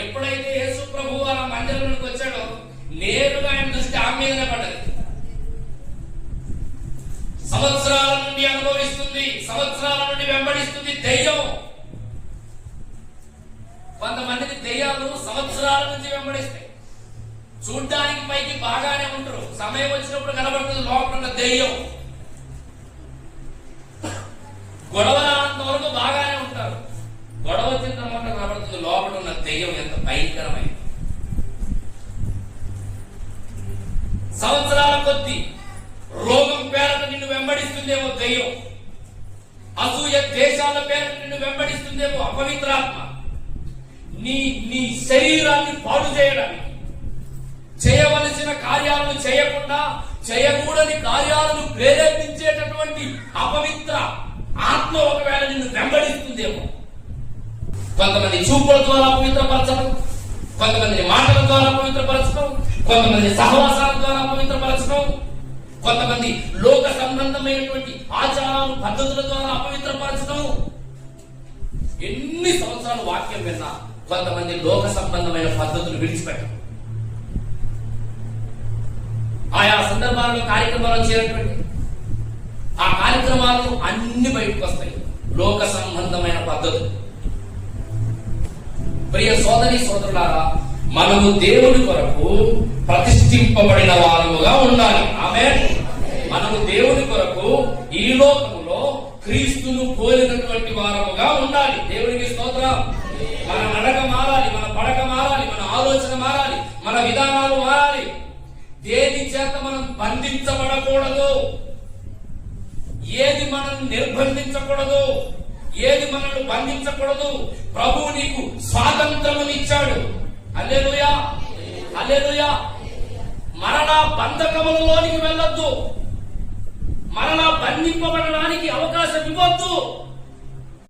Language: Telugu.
ఎప్పుడైతే యేసు ప్రభు ఆ మందిరంలోకి వచ్చాడో నేరుగా ఆయన దృష్టి ఆమె మీదనే పడ్డది. సంవత్సరాల నుండి అనుభవిస్తుంది, సంవత్సరాల నుండి వెంబడిస్తుంది దెయ్యం. కొంతమందికి దెయ్యాలు సంవత్సరాల నుంచి వెంబడిస్తాయి. చూడ్డానికి పైకి బాగానే ఉంటారు, సమయం వచ్చినప్పుడు కనబడుతుంది లోపల ఉన్న దెయ్యం. గొడవ రానంత వరకు బాగానే ఉంటారు, గొడవ వచ్చిన తర్వాత కనబడుతుంది లోపల ఉన్న దెయ్యం ఎంత భయంకరమైన. సంవత్సరాల కొద్ది రోగం పేరట నిన్ను వెంబడిస్తుందేమో దెయ్యం, అసూయ దేశాల పేరట నిన్ను వెంబడిస్తుందేమో అపవిత్రాత్మ. నీ శరీరాన్ని పాడు చేయడానికి, చేయవలసిన కార్యాలను చేయకుండా చేయకూడని కార్యాలను ప్రేరేపించేటటువంటి అపవిత్ర ఆత్మ ఒకవేళ నిన్ను వెంబడిస్తుందేమో. కొంతమంది చూపుల ద్వారా పవిత్రపరచడం, కొంతమంది మాటల ద్వారా పవిత్రపరచడం, కొంతమంది సహవాసాల ద్వారా పవిత్రపరచడం, కొంతమంది లోక సంబంధమైనటువంటి ఆచారాలు పద్ధతుల ద్వారా అపవిత్రపరచడం. ఎన్ని సంవత్సరాలు వాక్యం విన్నా కొంతమంది లోక సంబంధమైన పద్ధతులు విడిచిపెట్టడం. ఆయా సందర్భాల్లో కార్యక్రమాలు చేరటువంటి ఆ కార్యక్రమాలు అన్ని బయటకు వస్తాయి, లోక సంబంధమైన పద్ధతులు. ప్రియ సోదరి సోదరులారా, మనము దేవుని కొరకు ప్రతిష్ఠింపబడిన వారముగా ఉండాలి. ఆమేన్. మనము దేవుని కొరకు ఈ లోకములో క్రీస్తును పోలినటువంటి వారముగా ఉండాలి. దేవునికి స్తోత్రం. మన నడక మారాలి, మన పడక మారాలి, మన ఆలోచన మారాలి, మన విధానాలు మారాలి. దేని చేత మనం బంధించబడకూడదు, ఏది మనల్ని నిర్బంధించకూడదు, ఏది మనల్ని బంధించకూడదు. ప్రభువు నీకు స్వాతంత్రమునిచ్చాడు. హల్లెలూయా, హల్లెలూయా. మరలా బంధకములలోనికి వెళ్ళొద్దు, మరలా బంధింపబడడానికి అవకాశం ఇవ్వద్దు.